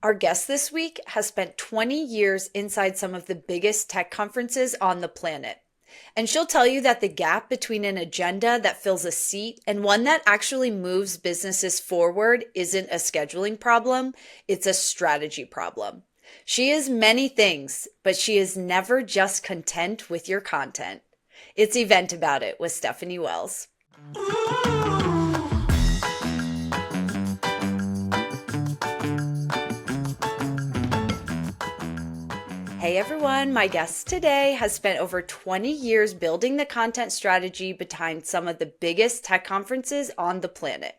Our guest this week has spent 20 years inside some of the biggest tech conferences on the planet. And she'll tell you that the gap between an agenda that fills a seat and one that actually moves businesses forward isn't a scheduling problem, it's a strategy problem. She is many things, but she is never just content with your content. It's Event About It with Stephanie Wells. Hey everyone, my guest today has spent over 20 years building the content strategy behind some of the biggest tech conferences on the planet.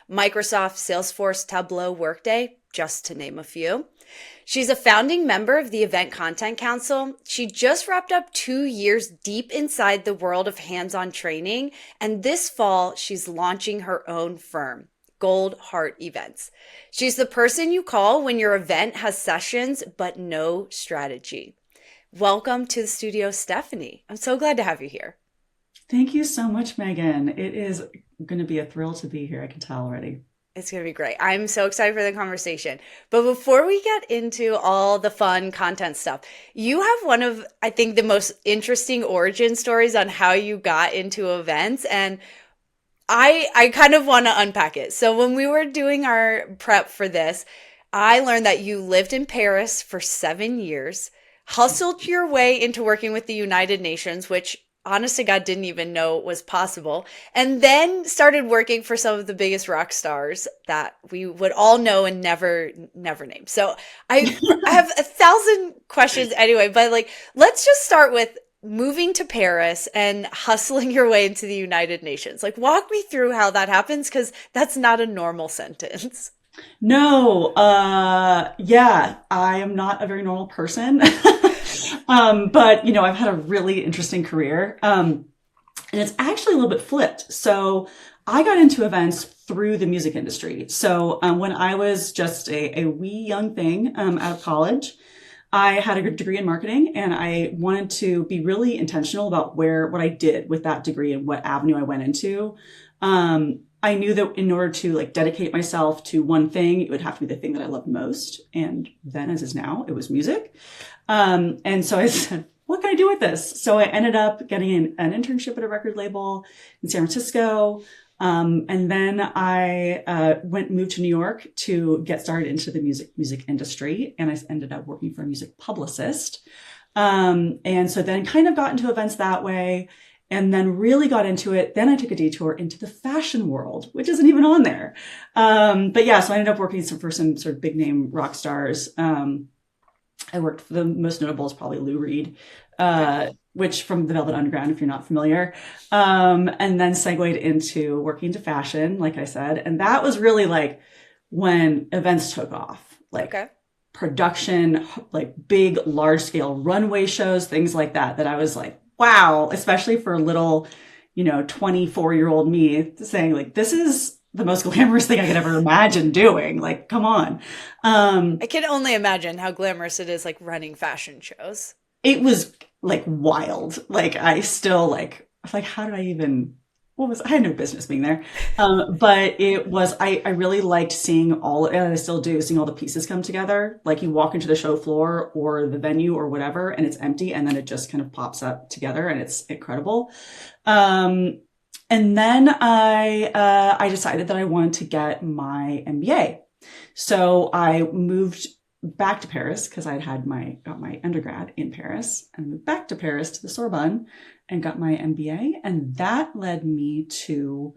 Microsoft, Salesforce, Tableau, Workday, just to name a few. She's a founding member of the Event Content Council. She just wrapped up 2 years deep inside the world of hands-on training, and this fall she's launching her own firm, Gold Heart Events. She's the person you call when your event has sessions but no strategy. Welcome to the studio, Stephanie. I'm so glad to have you here. Thank you so much, Megan. It is going to be a thrill to be here. I can tell already. It's going to be great. I'm so excited for the conversation. But before we get into all the fun content stuff, you have one of, I think, the most interesting origin stories on how you got into events. And I kind of want to unpack it. So when we were doing our prep for this, I learned that you lived in Paris for 7 years, hustled your way into working with the United Nations, which honest to God didn't even know was possible, and then started working for some of the biggest rock stars that we would all know and never name. So I have 1,000 questions anyway, but let's just start with moving to Paris and hustling your way into the United Nations. Walk me through how that happens, because that's not a normal sentence. No, yeah, I am not a very normal person. But I've had a really interesting career. And it's actually a little bit flipped. So I got into events through the music industry. So when I was just a wee young thing out of college, I had a degree in marketing, and I wanted to be really intentional about what I did with that degree and what avenue I went into. I knew that in order to dedicate myself to one thing, it would have to be the thing that I loved most. And then, as is now, it was music. And so I said, what can I do with this? So I ended up getting an internship at a record label in San Francisco. And then I moved to New York to get started into the music industry. And I ended up working for a music publicist. And so then kind of got into events that way, and then really got into it. Then I took a detour into the fashion world, which isn't even on there. But yeah, so I ended up working for some sort of big name rock stars. I worked for the most notable is probably Lou Reed, which from the Velvet Underground, if you're not familiar. And then segued into working into fashion, like I said. And that was really when events took off, Okay. production, big, large scale runway shows, things like that I was like, wow, especially for a little, 24-year-old me saying this is the most glamorous thing I could ever imagine doing. Come on. I can only imagine how glamorous it is, running fashion shows. It was wild. I still I was like, how did I even, I had no business being there. But it was, I really liked seeing and I still do, seeing all the pieces come together. You walk into the show floor or the venue or whatever, and it's empty, and then it just kind of pops up together, and it's incredible. And then I decided that I wanted to get my MBA. So I moved back to Paris because got my undergrad in Paris, and moved back to Paris to the Sorbonne and got my MBA. And that led me to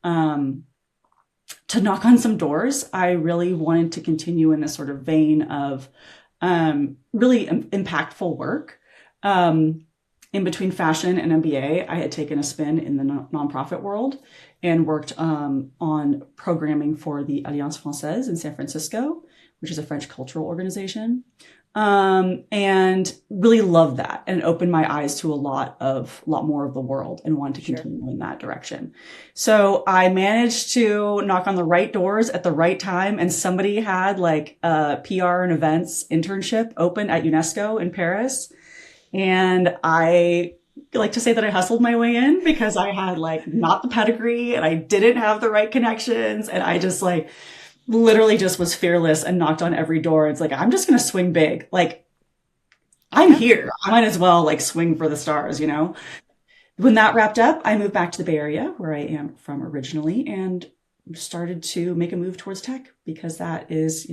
knock on some doors. I really wanted to continue in this sort of vein of really impactful work. In between fashion and MBA, I had taken a spin in the nonprofit world and worked on programming for the Alliance Française in San Francisco, which is a French cultural organization, and really loved that, and opened my eyes to a lot more of the world, and wanted to continue in that direction. So I managed to knock on the right doors at the right time, and somebody had a PR and events internship open at UNESCO in Paris. And I like to say that I hustled my way in because I had not the pedigree, and I didn't have the right connections, and I just literally just was fearless and knocked on every door. It's like, I'm just going to swing big. Like, I'm Yeah. here. I might as well like swing for the stars, you know? When that wrapped up, I moved back to the Bay Area where I am from originally and started to make a move towards tech because that is,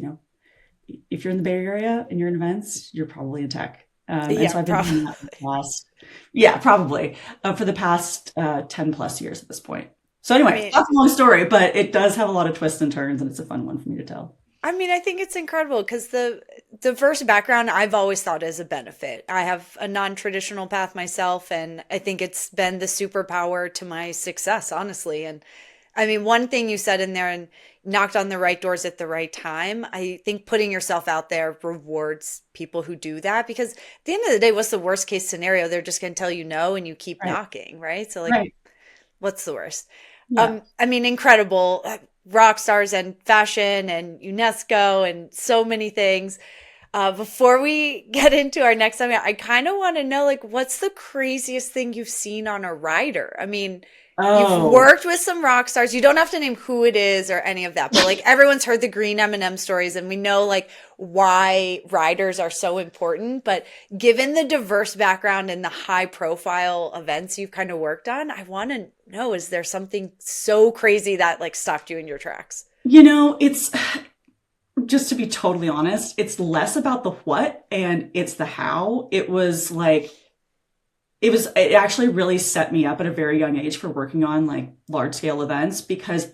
if you're in the Bay Area and you're in events, you're probably in tech. And Yeah, so I've been probably. doing that for the past, yeah, probably for the past 10 plus years at this point. So I anyway, mean, that's a long story, but it does have a lot of twists and turns and it's a fun one for me to tell. I think it's incredible because the diverse background I've always thought is a benefit. I have a non-traditional path myself, and I think it's been the superpower to my success, honestly. And I mean, one thing you said in there and knocked on the right doors at the right time. I think putting yourself out there rewards people who do that because at the end of the day, what's the worst case scenario? They're just going to tell you no and you keep Right. knocking, right? So like Right. what's the worst? Yeah. I mean, incredible rock stars and fashion and UNESCO and so many things. Before we get into our next segment, I kind of want to know, like, what's the craziest thing you've seen on a rider? I mean, you've Oh, worked with some rock stars. You don't have to name who it is or any of that, but like everyone's heard the green M&M stories and we know like why riders are so important. But given the diverse background and the high profile events you've kind of worked on, I want to know, is there something so crazy that like stopped you in your tracks? it's just to be totally honest, it's less about the what and it's the how. It actually really set me up at a very young age for working on like large scale events because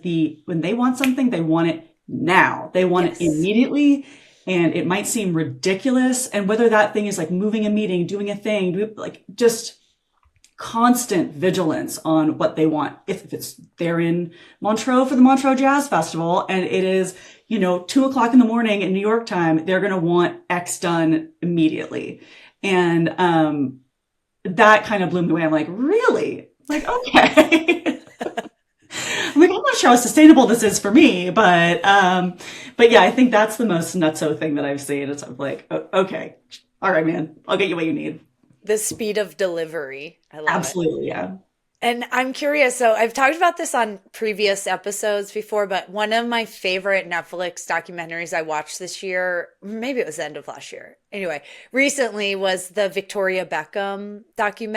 when they want something, they want it now. They want it Yes. immediately. And it might seem ridiculous. And whether that thing is like moving a meeting, doing a thing, like just constant vigilance on what they want. If it's they're in Montreux for the Montreux Jazz Festival and it is, 2 o'clock in the morning in New York time, they're going to want X done immediately. And, that kind of blew me away. I'm like, really? Like, okay. I'm like, I'm not sure how sustainable this is for me, but yeah, I think that's the most nutso thing that I've seen. It's like, okay, all right, man, I'll get you what you need. The speed of delivery. I love it. Absolutely, yeah. And I'm curious. So I've talked about this on previous episodes before, but one of my favorite Netflix documentaries I watched this year, maybe it was the end of last year. Anyway, recently was the Victoria Beckham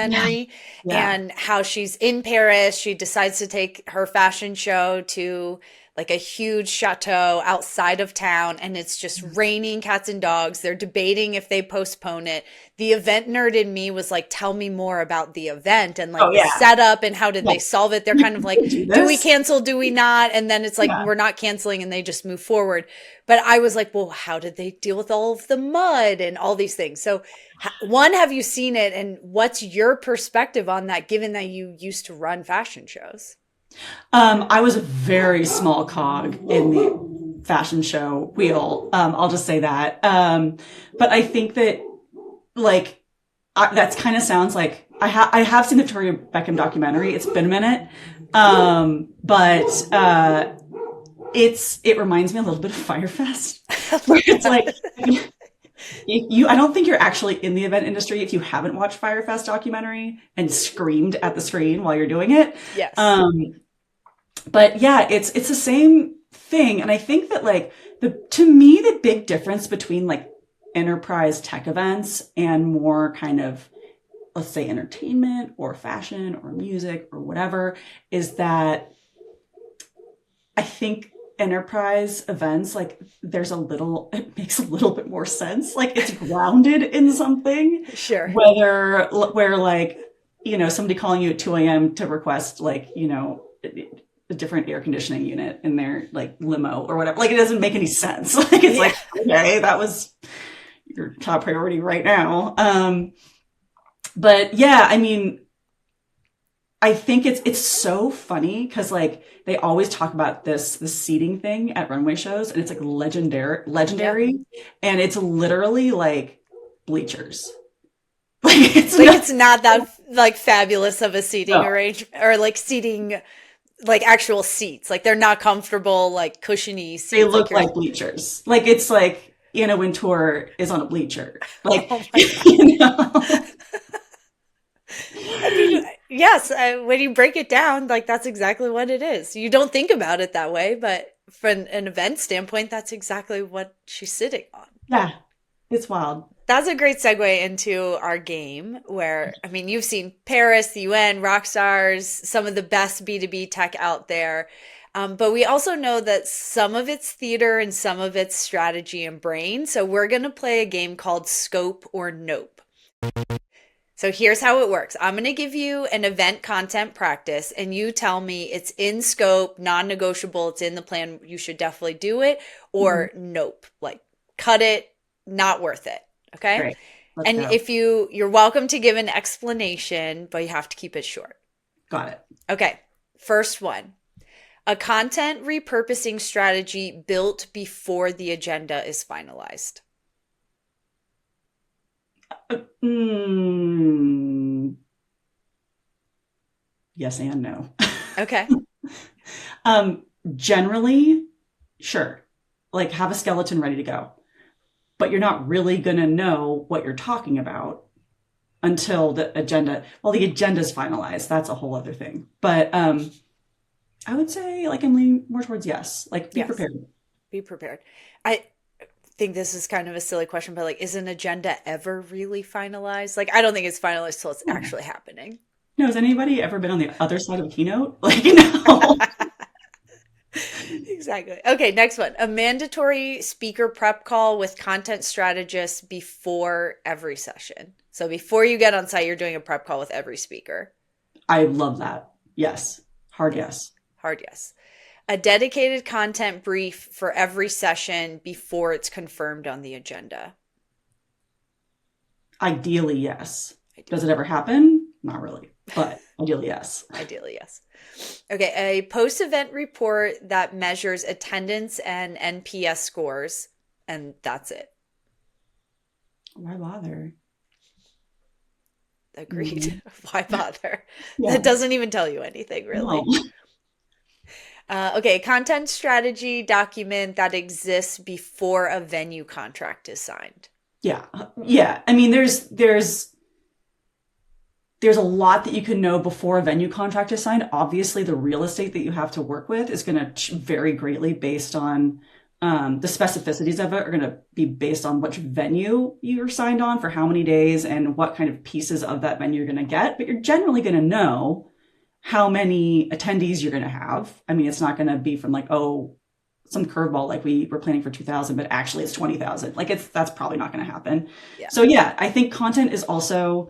Yeah, documentary yeah. and how she's in Paris. She decides to take her fashion show to like a huge chateau outside of town and it's just raining cats and dogs. They're debating if they postpone it. The event nerd in me was like, tell me more about the event and Oh like the yeah, setup and how did yeah. they solve it? They're You kind of like, can do do we this. cancel? Do we not? And then it's like, Yeah. we're not canceling and they just move forward. But I was like, well, how did they deal with all of the mud and all these things? So, one, have you seen it? And what's your perspective on that, given that you used to run fashion shows? I was a very small cog in the fashion show wheel. I'll just say that. But I think that like that's kind of sounds like I have seen the Victoria Beckham documentary. It's been a minute, but it reminds me a little bit of Firefest, I where love it's like that. I don't think you're actually in the event industry if you haven't watched Firefest documentary and screamed at the screen while you're doing it. Yes. Um, but yeah, it's the same thing, and I think that like to me the big difference between like enterprise tech events and more kind of let's say entertainment or fashion or music or whatever is that I think enterprise events like it makes a little bit more sense. Like it's grounded in something, Sure. where like, somebody calling you at 2 a.m. to request like, a different air conditioning unit in their like limo or whatever. Like it doesn't make any sense. Like it's Yeah. like, okay, that was your top priority right now. But yeah, I mean, I think it's so funny because like they always talk about this seating thing at runway shows and it's like Yep. legendary and it's literally like bleachers. Like it's Like not it's not that like fabulous of a seating no, arrangement or like seating like actual seats. Like they're not comfortable, like cushiony they seats. Like look you're, like bleachers. Like it's like Anna Wintour is on a bleacher. Like oh my God. you know. I mean, yes, when you break it down, like that's exactly what it is. You don't think about it that way, but from an event standpoint, that's exactly what she's sitting on. Yeah, it's wild. That's a great segue into our game where, I mean, you've seen Paris, the UN, Rockstars, some of the best B2B tech out there. But we also know that some of it's theater and some of it's strategy and brain. So we're going to play a game called Scope or Nope. So here's how it works. I'm going to give you an event content practice and you tell me it's in scope, non-negotiable, it's in the plan, you should definitely do it, Mhm. or nope, like cut it, not worth it. Okay? Great. Let's And go. if you're welcome to give an explanation, but you have to keep it short. Got it. Okay. First one. A content repurposing strategy built before the agenda is finalized. Mm, yes and no. Okay. Um, Generally, sure. Like have a skeleton ready to go, but you're not really going to know what you're talking about until the agenda. Well, the agenda's finalized. That's a whole other thing. But I would say like I'm leaning more towards yes. Like be Yes. prepared. Be prepared. I think this is kind of a silly question, but like, is an agenda ever really finalized? Like, I don't think it's finalized till it's actually happening. No, has anybody ever been on the other side of a keynote? Like, no. Exactly. Okay, next one. A mandatory speaker prep call with content strategists before every session. So before you get on site, you're doing a prep call with every speaker. I love that. Yes. Hard Yeah, yes. hard yes. A dedicated content brief for every session before it's confirmed on the agenda. Ideally, yes. Does it Ideally. ever happen? Not really, but ideally, yes. Ideally, yes. Okay, a post-event report that measures attendance and NPS scores, and that's it. Why bother? Agreed. Mm, Why bother? That yeah. doesn't even tell you anything, No. really. Okay, content strategy document that exists before a venue contract is signed. Yeah. Yeah. I mean, there's a lot that you can know before a venue contract is signed. Obviously, the real estate that you have to work with is going to vary greatly based on the specificities of it are going to be based on which venue you're signed on for how many days and what kind of pieces of that venue you're going to get. But you're generally going to know how many attendees you're going to have. I mean, it's not going to be from like, oh, some curveball like we were planning for 2,000, but actually it's 20,000. Like that's probably not going to happen. Yeah. So yeah, I think content is also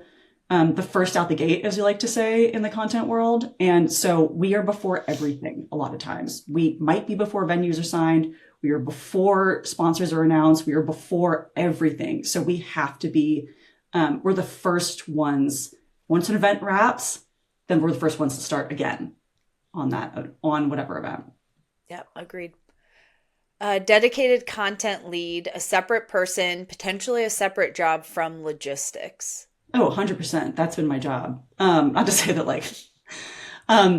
the first out the gate, as you like to say in the content world. And so we are before everything a lot of times. We might be before venues are signed. We are before sponsors are announced. We are before everything. So we have to be, we're the first ones. Once an event wraps, then we're the first ones to start again on that, on whatever event. Yep, agreed. A dedicated content lead, a separate person, potentially a separate job from logistics. Oh, 100%. That's been my job. Not to say that like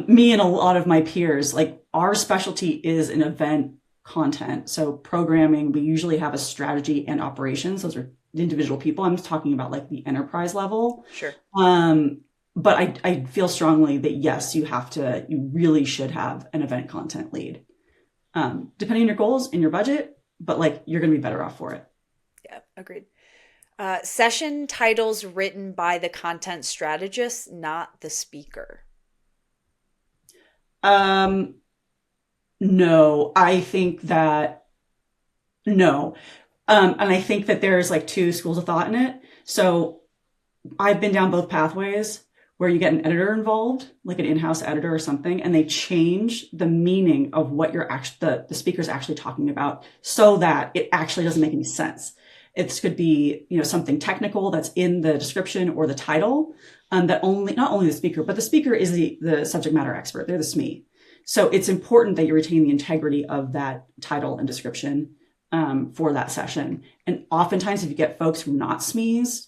me and a lot of my peers, like our specialty is in event content. So programming, we usually have a strategy and operations. Those are individual people. I'm talking about like the enterprise level. Sure. But I feel strongly that yes, you really should have an event content lead. Depending on your goals and your budget, but like you're going to be better off for it. Yeah, agreed. Session titles written by the content strategist, not the speaker. Um, no, I think that no. And I think that there's like two schools of thought in it. So I've been down both pathways where you get an editor involved, like an in-house editor or something, and they change the meaning of what you're actually the speaker's actually talking about so that it actually doesn't make any sense. It could be, something technical that's in the description or the title, that not only the speaker, but the speaker is the subject matter expert. They're the SME. So it's important that you retain the integrity of that title and description for that session. And oftentimes, if you get folks who are not SMEs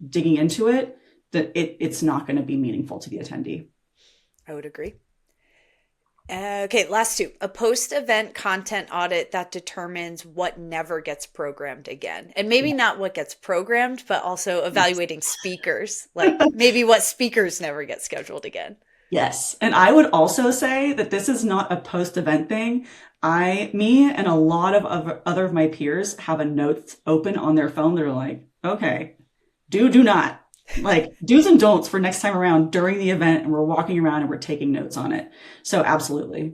digging into it, that it's not going to be meaningful to the attendee. I would agree. Okay, last two. A post-event content audit that determines what never gets programmed again. And maybe not what gets programmed, but also evaluating speakers, like maybe what speakers never get scheduled again. Yes. And I would also say that this is not a post-event thing. Me and a lot of other of my peers have a notes open on their phone. They're like, okay, do not. Like do's and don'ts for next time around during the event. And we're walking around and we're taking notes on it. So absolutely.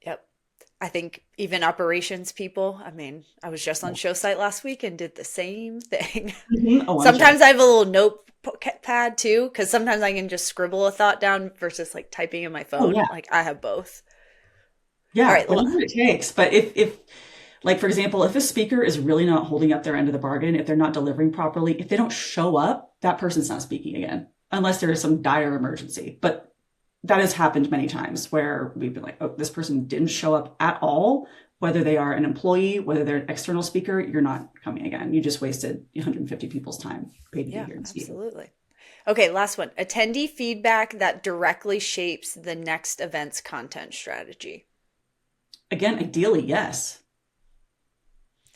Yep. I think even operations people, I mean, I was just on show site last week and did the same thing. Oh, I'm sure. Sometimes I have a little notepad too, because sometimes I can just scribble a thought down versus like typing in my Oh, phone. yeah. Like I have both. All Yeah. right. Whatever it takes. But like, for example, if a speaker is really not holding up their end of the bargain, if they're not delivering properly, if they don't show up, that person's not speaking again, unless there is some dire emergency. But that has happened many times where we've been like, oh, this person didn't show up at all, whether they are an employee, whether they're an external speaker, you're not coming again. You just wasted 150 people's time paid to be Yeah, here and see you. absolutely. Okay, last one. Attendee feedback that directly shapes the next event's content strategy. Again, ideally, yes.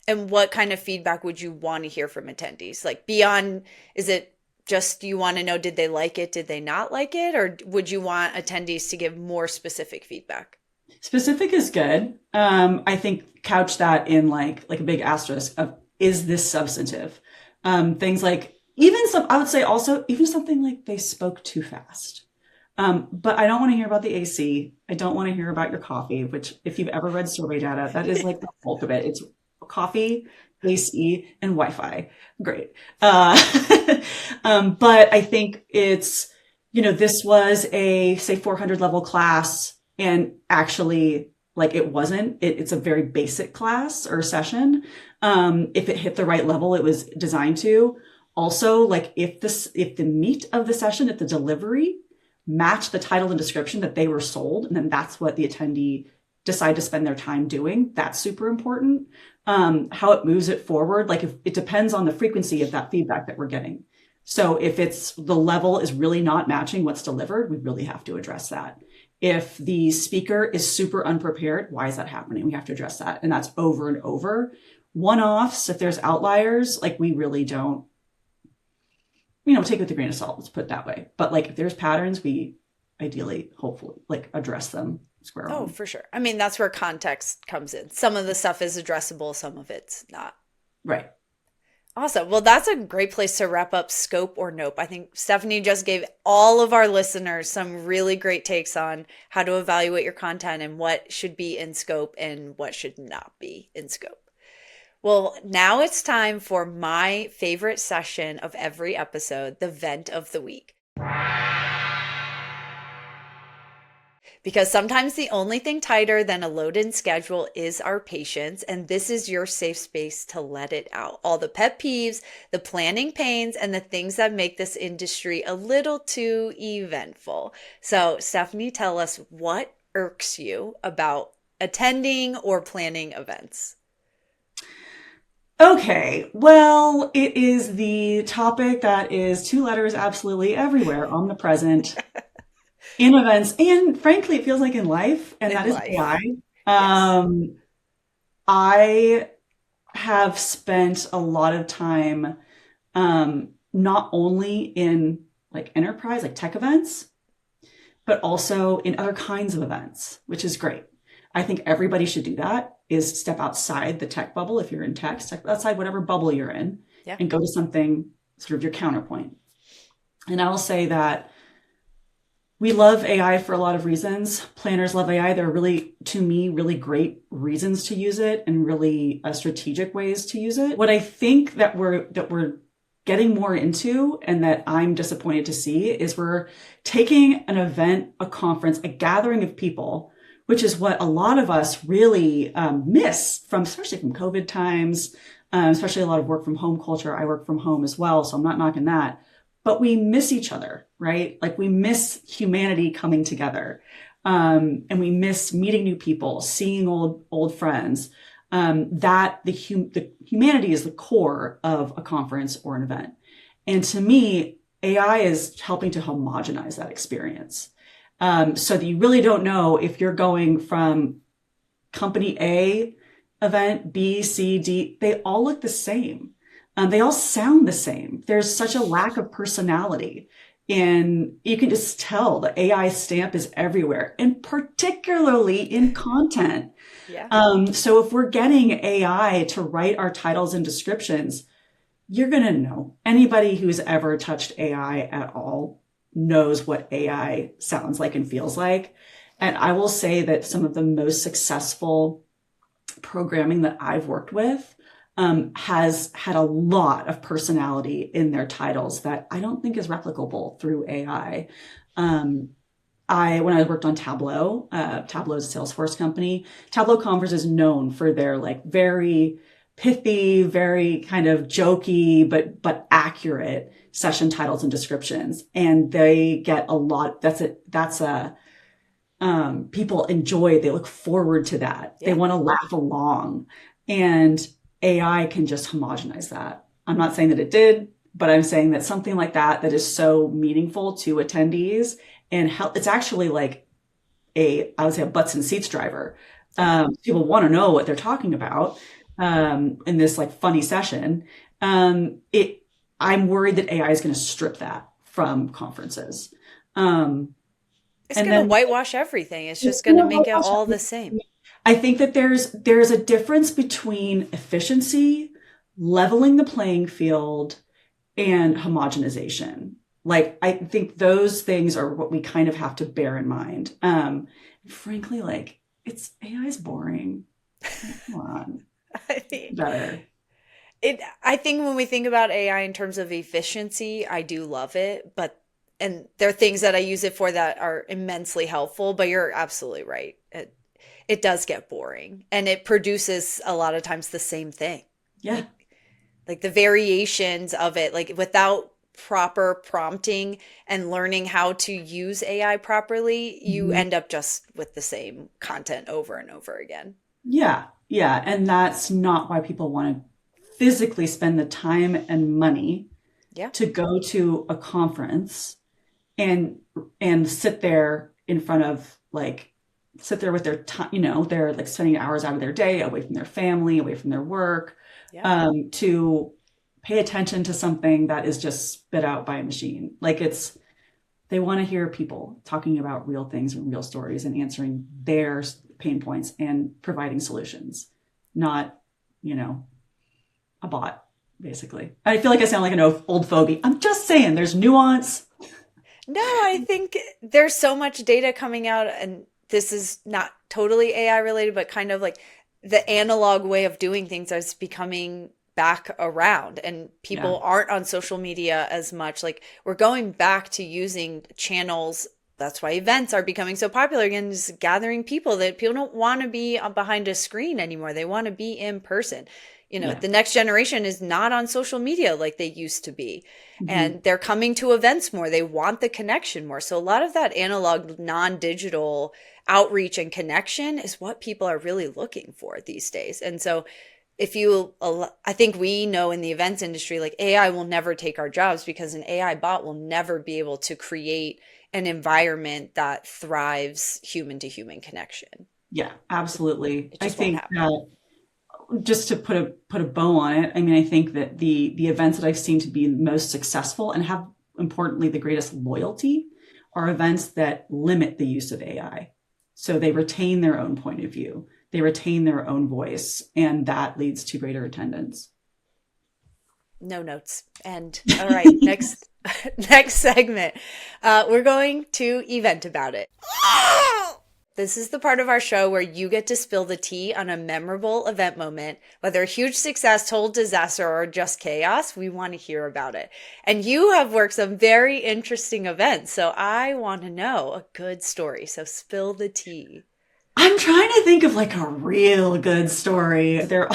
And what kind of feedback would you want to hear from attendees? Like beyond, is it just you want to know, did they like it? Did they not like it? Or would you want attendees to give more specific feedback? Specific is good. I think couch that in like a big asterisk of is this substantive? Things like even some, I would say also even something like they spoke too fast. But I don't want to hear about the AC. I don't want to hear about your coffee, which if you've ever read survey data, that is like the bulk of it. It's coffee, AC, and Wi-Fi. Great. But I think this was a, say, 400 level class and actually like it wasn't, it's a very basic class or session. If it hit the right level, it was designed to. Also, like if the meat of the session, if the delivery match the title and description that they were sold, and then that's what the attendee decide to spend their time doing. That's super important. How it moves it forward, like if it depends on the frequency of that feedback that we're getting. So if it's the level is really not matching what's delivered, we really have to address that. If the speaker is super unprepared, why is that happening? We have to address that. And that's over and over. One-offs, if there's outliers, like we really don't, take it with a grain of salt, let's put it that way. But like if there's patterns, we ideally, hopefully, like address them square Oh, on. for sure. I mean, that's where context comes in. Some of the stuff is addressable, some of it's not. Right. Awesome. Well, that's a great place to wrap up scope or nope. I think Stephanie just gave all of our listeners some really great takes on how to evaluate your content and what should be in scope and what should not be in scope. Well, now it's time for my favorite session of every episode, the vent of the week. Because sometimes the only thing tighter than a load-in schedule is our patience, and this is your safe space to let it out. All the pet peeves, the planning pains, and the things that make this industry a little too eventful. So, Stephanie, tell us what irks you about attending or planning events. Okay, well, it is the topic that is two letters absolutely everywhere, omnipresent in events, and frankly, it feels like in life, and that In is life. AI. Yes. I have spent a lot of time not only in like enterprise, like tech events, but also in other kinds of events, which is great. I think everybody should do that is step outside the tech bubble. If you're in tech, step outside whatever bubble you're in Yeah. and go to something sort of your counterpoint. And I will say that we love AI for a lot of reasons. Planners love AI. There are really, to me, really great reasons to use it and really strategic ways to use it. What I think that we're getting more into and that I'm disappointed to see is we're taking an event, a conference, a gathering of people, which is what a lot of us really miss from, especially from COVID times, especially a lot of work from home culture. I work from home as well, so I'm not knocking that. But we miss each other, right? Like we miss humanity coming together. And we miss meeting new people, seeing old friends. That the humanity is the core of a conference or an event. And to me, AI is helping to homogenize that experience. So that you really don't know if you're going from company A event, B, C, D, they all look the same. They all sound the same. There's such a lack of personality. And you can just tell the AI stamp is everywhere, and particularly in content. Yeah. So if we're getting AI to write our titles and descriptions, you're going to know. Anybody who's ever touched AI at all knows what AI sounds like and feels like. And I will say that some of the most successful programming that I've worked with has had a lot of personality in their titles that I don't think is replicable through AI. Um, when I worked on Tableau, Tableau is a Salesforce company. Tableau Conference is known for their like very pithy, very kind of jokey, but accurate session titles and descriptions. And they get a lot. That's a people enjoy. They look forward to that. They Yeah. want to laugh along, and AI can just homogenize that. I'm not saying that it did, but I'm saying that something like that is so meaningful to attendees and help. It's actually like I would say a butts and seats driver. People want to know what they're talking about in this like funny session. I'm worried that AI is going to strip that from conferences. Um, It's and going to then whitewash everything. It's just going to make it all the same. I think that there's a difference between efficiency, leveling the playing field, and homogenization. Like I think those things are what we kind of have to bear in mind. Frankly, like it's AI is boring. Come on, I mean, better. I think when we think about AI in terms of efficiency, I do love it, but and there are things that I use it for that are immensely helpful, but you're absolutely right. It does get boring and it produces a lot of times the same thing. Yeah, Like the variations of it, like without proper prompting and learning how to use AI properly, you mhm. end up just with the same content over and over again. Yeah, and that's not why people want to physically spend the time and money Yeah. to go to a conference and sit there in front of like sit there with their time, they're like spending hours out of their day away from their family, away from their work, Yeah. to pay attention to something that is just spit out by a machine. Like they want to hear people talking about real things and real stories and answering their pain points and providing solutions, not, you know, a bot, basically. I feel like I sound like an old fogey. I'm just saying there's nuance. No, I think there's so much data coming out, and this is not totally AI related, but kind of like the analog way of doing things is becoming back around, and Yeah. people aren't on social media as much. Like we're going back to using channels. That's why events are becoming so popular again, just gathering people that people don't want to be behind a screen anymore. They want to be in person. Yeah. The next generation is not on social media like they used to be, Hmm. and they're coming to events more. They want the connection more. So a lot of that analog, non-digital outreach and connection is what people are really looking for these days. And so I think we know in the events industry, like AI will never take our jobs because an AI bot will never be able to create an environment that thrives human to human connection. Yeah, absolutely. It I just won't think happen. that just to put a bow on it, I mean, I think that the events that I've seen to be most successful and have importantly the greatest loyalty are events that limit the use of AI. So they retain their own point of view, they retain their own voice, and that leads to greater attendance. No notes. And all right, next next segment. We're going to event about it. This is the part of our show where you get to spill the tea on a memorable event moment, whether a huge success, total disaster, or just chaos. We want to hear about it. And you have worked some very interesting events, so I want to know a good story. So spill the tea. I'm trying to think of like a real good story. They're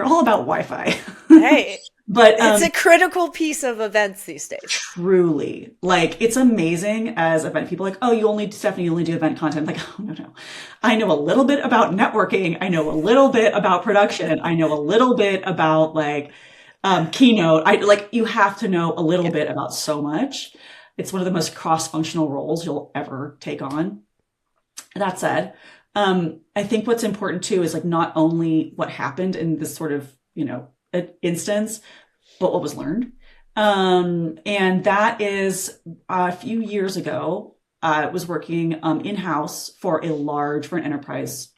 all about Wi-Fi. Hey, But it's a critical piece of events these days. truly, like it's amazing as event people like, oh, Stephanie, you only do event content. I'm like, oh no. I know a little bit about networking. I know a little bit about production. I know a little bit about like keynote. I like you have to know a little Yeah. bit about so much. It's one of the most cross-functional roles you'll ever take on. That said, I think what's important too is like not only what happened in this sort of, instance, but what was learned. And that is a few years ago. I was working in-house for for an enterprise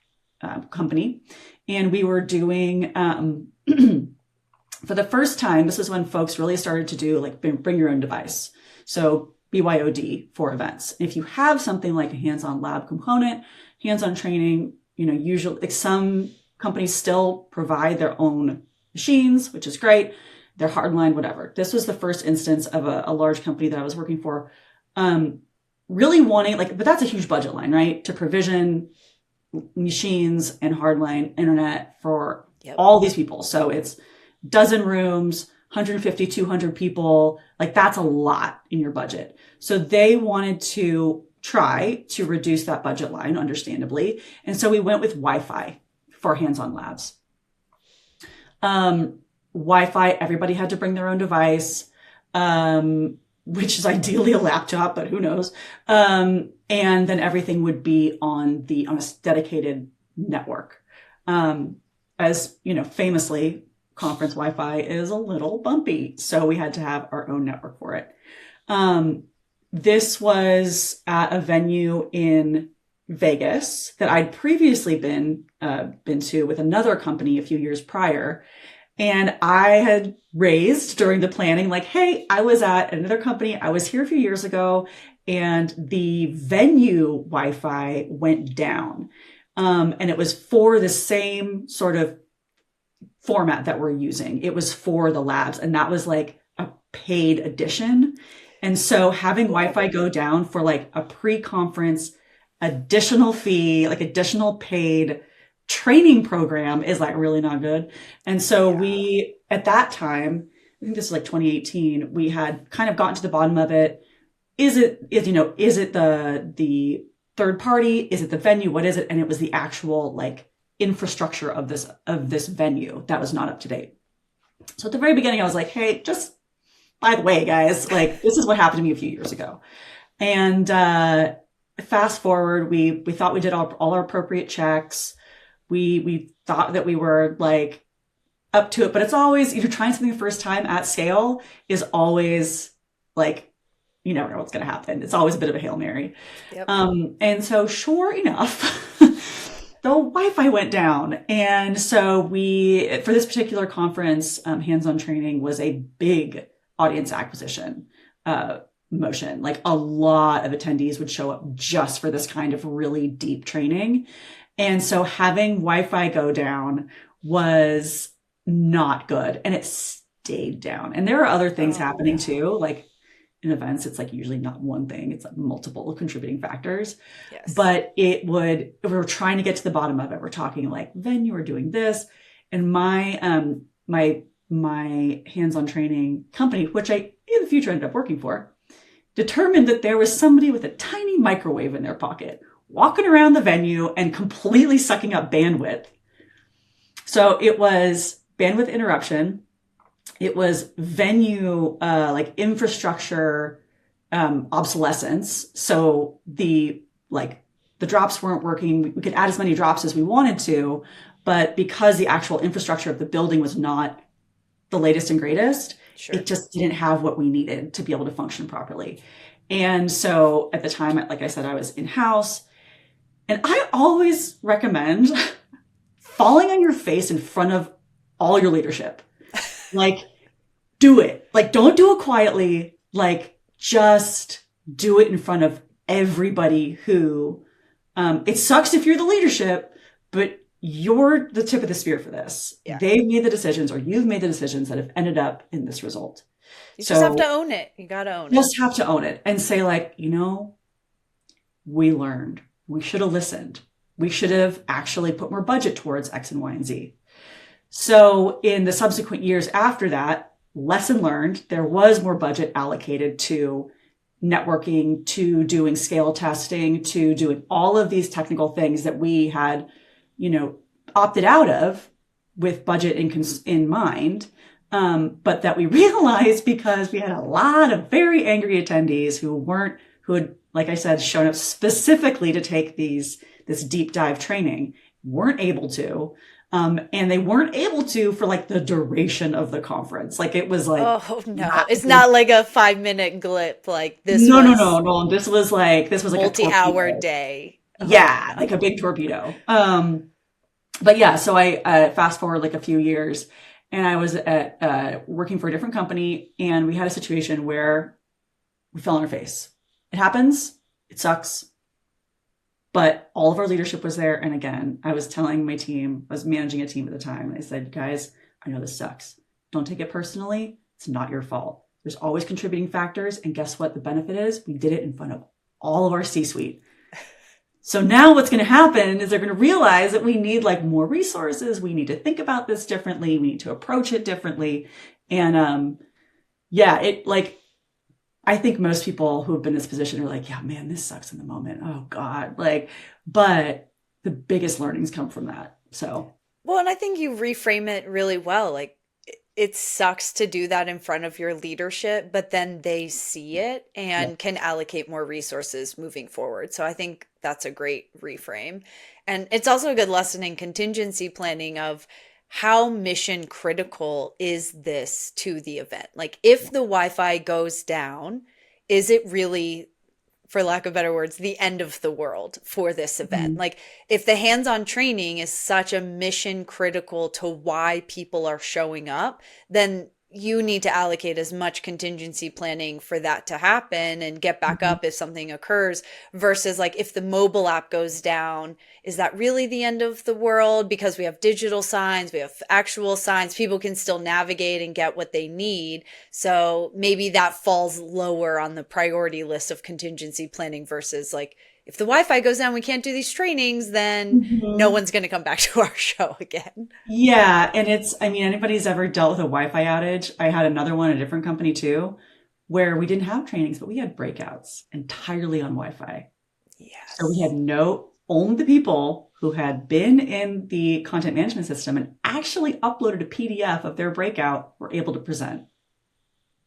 company. And we were doing, for the first time, this is when folks really started to do like bring your own device. So BYOD for events. If you have something like a hands-on lab component, hands-on training, usually like some companies still provide their own machines, which is great. They're hardline, whatever. This was the first instance of a large company that I was working for, really wanting but that's a huge budget line, right? To provision machines and hardline internet for all these people. So it's dozen rooms, 150, 200 people. Like that's a lot in your budget. So they wanted to try to reduce that budget line, understandably. And so we went with Wi-Fi for hands-on labs. Wi-Fi, everybody had to bring their own device, which is ideally a laptop, but who knows? And then everything would be on a dedicated network. As you know, famously, conference Wi-Fi is a little bumpy, so we had to have our own network for it. This was at a venue in Vegas that I'd previously been to with another company a few years prior. And I had raised during the planning, like, hey, I was at another company. I was here a few years ago and the venue Wi-Fi went down. And it was for the same sort of format that we're using. It was for the labs, and that was like a paid edition. And so having Wi-Fi go down for like a pre-conference additional fee, like additional paid training program is like really not good. And so we, at that time, I think this was like 2018, we had kind of gotten to the bottom of it. Is it the third party? Is it the venue? What is it? And it was the actual like infrastructure of this venue that was not up to date. So at the very beginning, I was like, hey, just by the way, guys, like this is what happened to me a few years ago. And fast forward, we thought we did all our appropriate checks. We thought that we were like up to it, but it's always, trying something the first time at scale is always like, you never know what's going to happen. It's always a bit of a Hail Mary. Yep. And so sure enough, the Wi-Fi went down. And so for this particular conference, hands-on training was a big audience acquisition motion. Like a lot of attendees would show up just for this kind of really deep training. And so having Wi-Fi go down was not good, and it stayed down. And there are other things happening too. Like in events, it's like usually not one thing, it's like multiple contributing factors. Yes. But we were trying to get to the bottom of it. We're talking like venue, we're doing this. And my hands-on training company, which I in the future ended up working for, determined that there was somebody with a tiny microwave in their pocket walking around the venue and completely sucking up bandwidth. So it was bandwidth interruption. It was venue, like infrastructure, obsolescence. So the drops weren't working. We could add as many drops as we wanted to, but because the actual infrastructure of the building was not the latest and greatest, It just didn't have what we needed to be able to function properly. And so at the time, like I said, I was in-house. And I always recommend falling on your face in front of all your leadership. Like, do it. Like, don't do it quietly. Like, just do it in front of everybody who, it sucks if you're the leadership, but you're the tip of the spear for this. Yeah. They've made the decisions, or you've made the decisions that have ended up in this result. You just have to own it. You got to own it. Just have to own it and say like, we learned. We should have listened. We should have actually put more budget towards X and Y and Z. So in the subsequent years after that, lesson learned, there was more budget allocated to networking, to doing scale testing, to doing all of these technical things that we had, opted out of with budget in mind. But that we realized because we had a lot of very angry attendees who had, like I said, shown up specifically to take this deep dive training, weren't able to. And they weren't able to for like the duration of the conference. Like it was like Oh you no. have to It's be. not like a 5 minute glip. Like this No, no, no, was no. This was like a multi-hour torpedo. day. Oh Yeah, like no. a big torpedo. But yeah, so I fast forward like a few years, and I was at working for a different company, and we had a situation where we fell on our face. It happens. It sucks. But all of our leadership was there. And again, I was telling my team, I was managing a team at the time, and I said, guys, I know this sucks. Don't take it personally. It's not your fault. There's always contributing factors. And guess what? The benefit is we did it in front of all of our C suite. So now what's going to happen is they're going to realize that we need like more resources. We need to think about this differently. We need to approach it differently. And yeah, it like I think most people who have been in this position are like, yeah, man, this sucks in the moment. Oh God. Like, but the biggest learnings come from that. So Well, and I think you reframe it really well. Like it sucks to do that in front of your leadership, but then they see it yeah. and can allocate more resources moving forward. So I think that's a great reframe. And it's also a good lesson in contingency planning of how mission critical is this to the event? Like if the Wi-Fi goes down, is it really, for lack of better words, the end of the world for this event? Mhm. Like, if the hands on training is such a mission critical to why people are showing up, then you need to allocate as much contingency planning for that to happen and get back Mhm. up if something occurs versus like if the mobile app goes down, is that really the end of the world? Because we have digital signs, we have actual signs, people can still navigate and get what they need. So maybe that falls lower on the priority list of contingency planning versus like if the Wi-Fi goes down, we can't do these trainings, then no Mhm. one's going to come back to our show again. Yeah. And I mean, anybody's ever dealt with a Wi-Fi outage? I had another one at a different company too, where we didn't have trainings, but we had breakouts entirely on Wi-Fi. So we had Yes. only the people who had been in the content management system and actually uploaded a PDF of their breakout were able to present.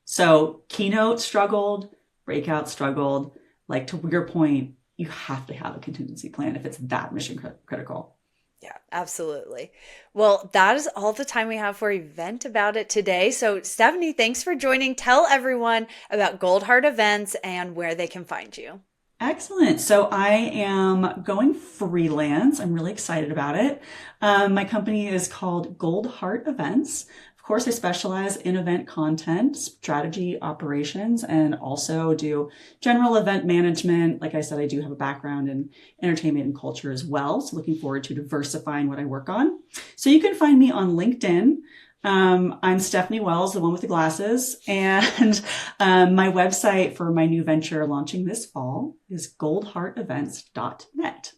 So keynote struggled, breakout struggled. Like to your point, you have to have a contingency plan if it's that mission critical. Yeah, absolutely. Well, that is all the time we have for Event About It today. So, Stephanie, thanks for joining. Tell everyone about Gold Heart Events and where they can find you. Excellent. So I am going freelance. I'm really excited about it. My company is called Gold Heart Events. Of course, I specialize in event content, strategy, operations, and also do general event management. Like I said, I do have a background in entertainment and culture as well. So looking forward to diversifying what I work on. So you can find me on LinkedIn. I'm Stephanie Wells, the one with the glasses, and my website for my new venture launching this fall is goldheartevents.net.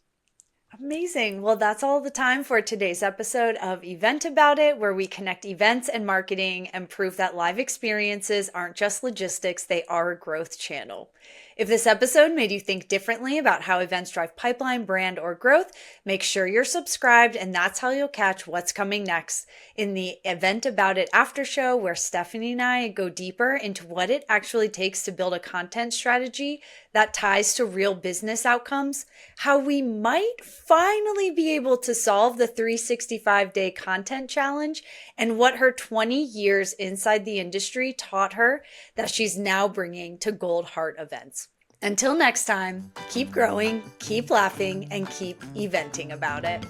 Amazing. Well, that's all the time for today's episode of Event About It, where we connect events and marketing and prove that live experiences aren't just logistics, they are a growth channel. If this episode made you think differently about how events drive pipeline, brand, or growth, make sure you're subscribed, and that's how you'll catch what's coming next in the Event About It after show, where Stephanie and I go deeper into what it actually takes to build a content strategy that ties to real business outcomes, how we might finally be able to solve the 365-day content challenge, and what her 20 years inside the industry taught her that she's now bringing to Gold Heart Events. Until next time, keep growing, keep laughing, and keep eventing about it.